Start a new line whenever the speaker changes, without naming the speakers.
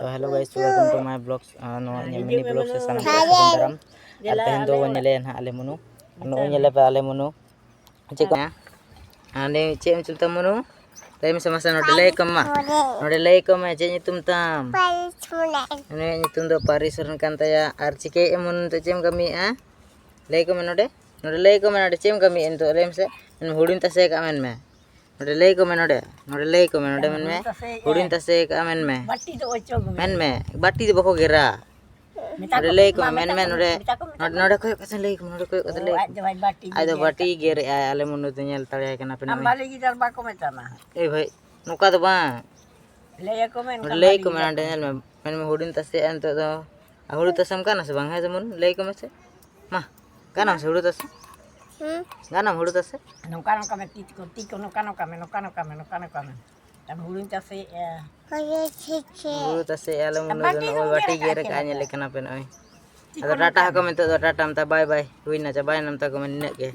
तो hello guys, welcome to my blogs no mini blog से सामने सागुन दाराम और तेहन दो नेले ना आले मुनु नो नेले पे आले मुनु चे को आने चे एम चलता मुनु तय में समस्या नोडे लय कम चे नितुम ताम ने नितुम दो पारिसरन कान तया आर चिके एमुन तो चेम कमी आ लय कम नोडे लय कम नोडे चेम कमी एन तो लेम से हुडिन तसे का मेन में नोडे लय कम नोडे लय कम नोडे मन में हुडिन तसे का मेन में
बाटी तो ओचो
मेन में बाटी दो बको गेरा नोडे लय कम मेन में नोडे नोडे कोय कसे लय कम नोडे कोय कसे लय आई दो बाटी गेरे आले मुनु तो नेल तड़े कना पे
हम बाले गिटार बाको मेताना
ए भाई नुका तो बा
लय को मेन
नोडे नेल में मेन में हुडिन तसे एन तो हुडु तसम काना से बांग है जमुन लय कम से मा काना से हुडु तसे गाना हुडु तसे
नोका नोका में ती को नोका नोका में तब हुडिन तसे
हुडु तसे आले मुनु जो बाटी गेरे का नेल कना पे नय टाटा को में तो टाटा मता बाय बाय हुई ना बाय नमता को में ने के